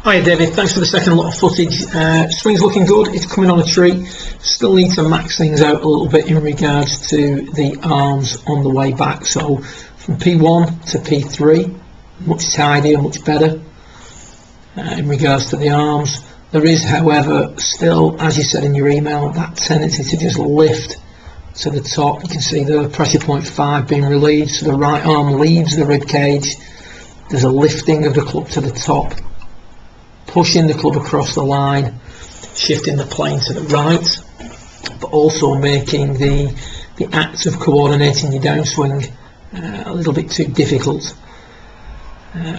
Hi David, thanks for the second lot of footage. Swing's looking good, it's coming on a treat. Still need to max things out a little bit in regards to the arms on the way back. So from P1 to P3, much tidier, much better in regards to the arms. There is, however, still, as you said in your email, that tendency to just lift to the top. You can see the pressure point 5 being relieved, so the right arm leaves the rib cage. There's a lifting of the club to the top, pushing the club across the line, shifting the plane to the right, but also making the act of coordinating your downswing a little bit too difficult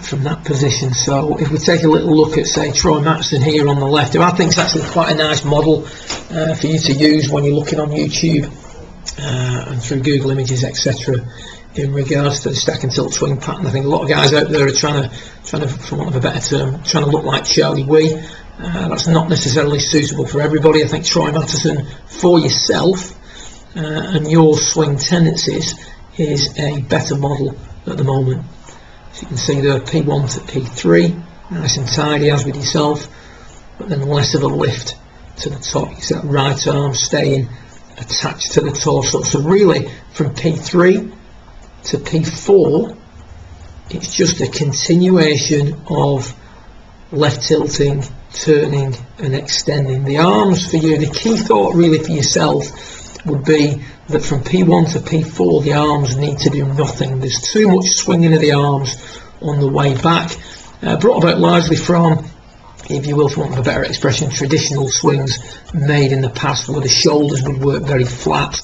from that position. So if we take a little look at, say, Troy Matson here on the left, who I think is actually quite a nice model for you to use when you're looking on YouTube and through Google Images, etc. in regards to the stack and tilt swing pattern. I think a lot of guys out there are trying to, for want of a better term, trying to look like Charlie Wee. That's not necessarily suitable for everybody. I think Troy Matson, for yourself and your swing tendencies, is a better model at the moment. So you can see the P1 to P3, nice and tidy as with yourself, but then less of a lift to the top. You see that right arm staying attached to the torso. So really, from P3 to P4, it's just a continuation of left tilting, turning and extending the arms. For you, the key thought really for yourself would be that from P1 to P4 the arms need to do nothing. There's too much swinging of the arms on the way back, brought about largely from, if you will, for want of a better expression, traditional swings made in the past where the shoulders would work very flat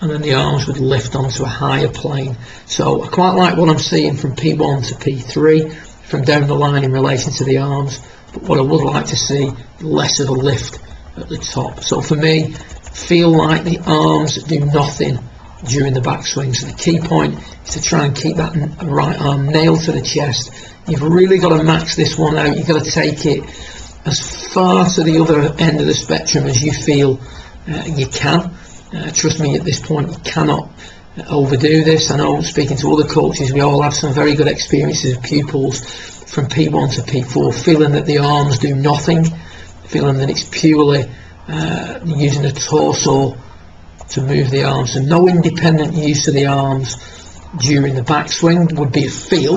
and then the arms would lift onto a higher plane. So I quite like what I'm seeing from P1 to P3 from down the line in relation to the arms, but what I would like to see, less of a lift at the top. So for me, feel like the arms do nothing during the backswing. So the key point is to try and keep that right arm nailed to the chest. You've really got to max this one out. You've got to take it as far to the other end of the spectrum as you feel you can. Trust me, at this point you cannot overdo this. I know, speaking to other coaches, we all have some very good experiences of pupils from P1 to P4 feeling that the arms do nothing, feeling that it's purely using the torso to move the arms. So no independent use of the arms during the backswing would be a feel.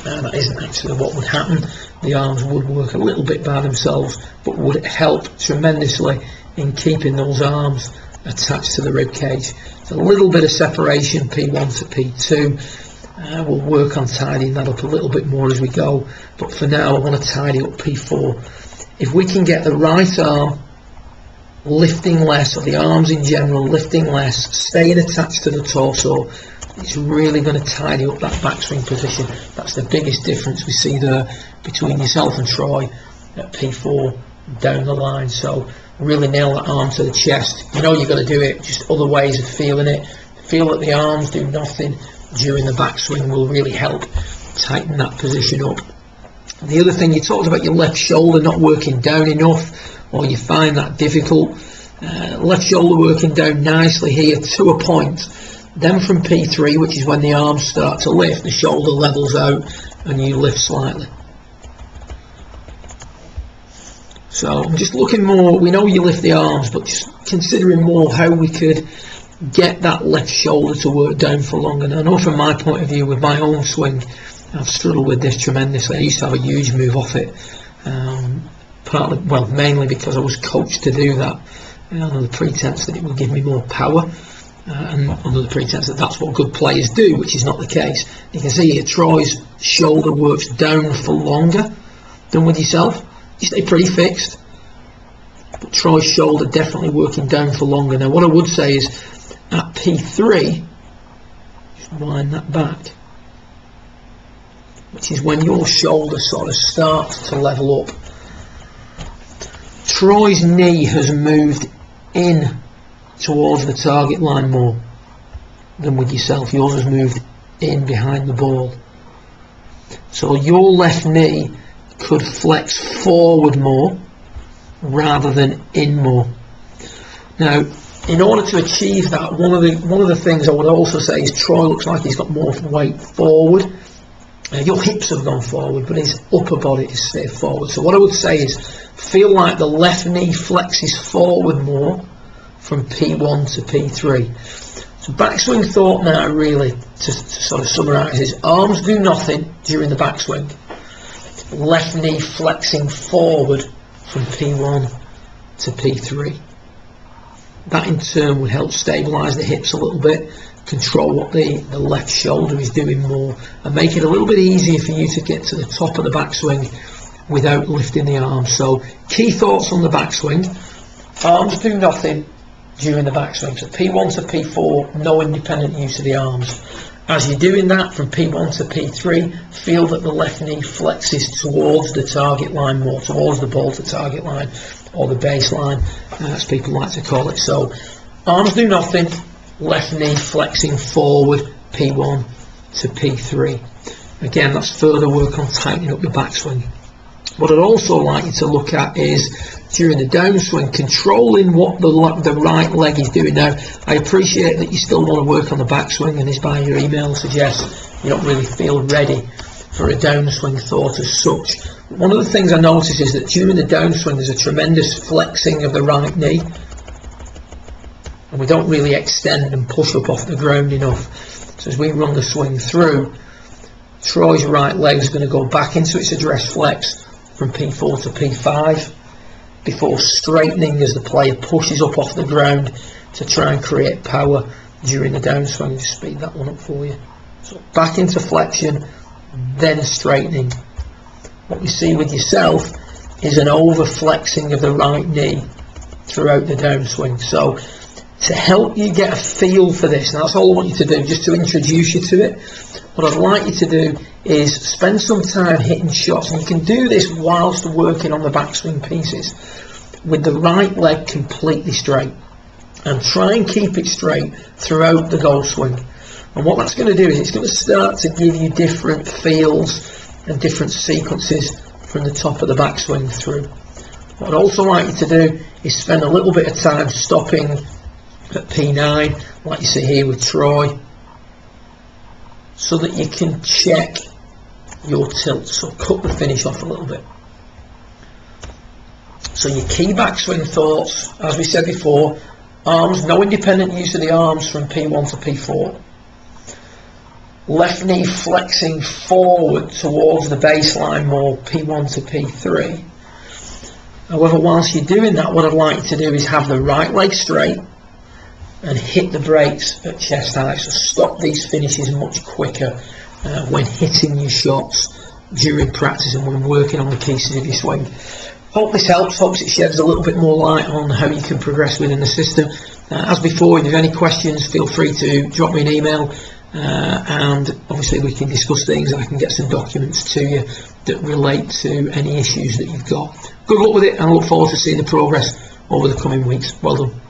That isn't actually what would happen. The arms would work a little bit by themselves, but would help tremendously in keeping those arms attached to the rib cage. So a little bit of separation, P1 to P2. We'll work on tidying that up a little bit more as we go, but for now I want to tidy up P4. If we can get the right arm lifting less, or the arms in general lifting less, staying attached to the torso, it's really going to tidy up that backswing position. That's the biggest difference we see there between yourself and Troy at P4 down the line. So really nail that arm to the chest. You know you're going to do it, just other ways of feeling it. Feel that the arms do nothing during the backswing will really help tighten that position up. The other thing, you talked about your left shoulder not working down enough, or you find that difficult. Left shoulder working down nicely here to a point. Then from P3, which is when the arms start to lift, the shoulder levels out and you lift slightly. So I'm just looking more, we know you lift the arms, but just considering more how we could get that left shoulder to work down for longer. And I know from my point of view with my own swing, I've struggled with this tremendously. I used to have a huge move off it, partly, well, mainly because I was coached to do that, under the pretense that it will give me more power, and under the pretense that that's what good players do, which is not the case. You can see here Troy's shoulder works down for longer than with yourself. You stay pretty fixed, but Troy's shoulder definitely working down for longer. Now what I would say is at P3, just wind that back, which is when your shoulder sort of starts to level up. Troy's knee has moved in towards the target line more than with yourself. Yours has moved in behind the ball. So your left knee could flex forward more rather than in more. Now, in order to achieve that, one of the things I would also say is Troy looks like he's got more weight forward Your hips have gone forward, but his upper body is stayed forward. So what I would say is, feel like the left knee flexes forward more from P1 to P3. So backswing thought now, really, to sort of summarise, is arms do nothing during the backswing. Left knee flexing forward from P1 to P3. That in turn would help stabilise the hips a little bit, control what the left shoulder is doing more, and make it a little bit easier for you to get to the top of the backswing without lifting the arms. So key thoughts on the backswing: arms do nothing during the backswing. So P1 to P4, no independent use of the arms. As you're doing that from P1 to P3, feel that the left knee flexes towards the target line more, towards the ball to target line, or the baseline, as people like to call it. So arms do nothing, left knee flexing forward, P1 to P3. Again, that's further work on tightening up the backswing. What I'd also like you to look at is, during the downswing, controlling what the right leg is doing. Now, I appreciate that you still want to work on the backswing, and this by your email suggests you don't really feel ready for a downswing thought as such. One of the things I notice is that during the downswing there's a tremendous flexing of the right knee, and we don't really extend and push up off the ground enough. So as we run the swing through, Troy's right leg is going to go back into its address flex from P4 to P5 before straightening as the player pushes up off the ground to try and create power during the downswing. Just speed that one up for you. So back into flexion, then straightening. What you see with yourself is an over flexing of the right knee throughout the downswing. So to help you get a feel for this, and that's all I want you to do, just to introduce you to it, what I'd like you to do is spend some time hitting shots, and you can do this whilst working on the backswing pieces, with the right leg completely straight, and try and keep it straight throughout the goal swing. And what that's going to do is it's going to start to give you different feels and different sequences from the top of the backswing through. What I'd also like you to do is spend a little bit of time stopping at P9, like you see here with Troy, so that you can check your tilt. So cut the finish off a little bit. So your key backswing thoughts, as we said before: arms, no independent use of the arms from P1 to P4. Left knee flexing forward towards the baseline more, P1 to P3. However, whilst you're doing that, what I'd like you to do is have the right leg straight and hit the brakes at chest height. So stop these finishes much quicker when hitting your shots during practice and when working on the pieces of your swing. Hope this helps. Hope it sheds a little bit more light on how you can progress within the system. As before, if you have any questions, feel free to drop me an email, and obviously we can discuss things, and I can get some documents to you that relate to any issues that you've got. Good luck with it, and I look forward to seeing the progress over the coming weeks. Well done.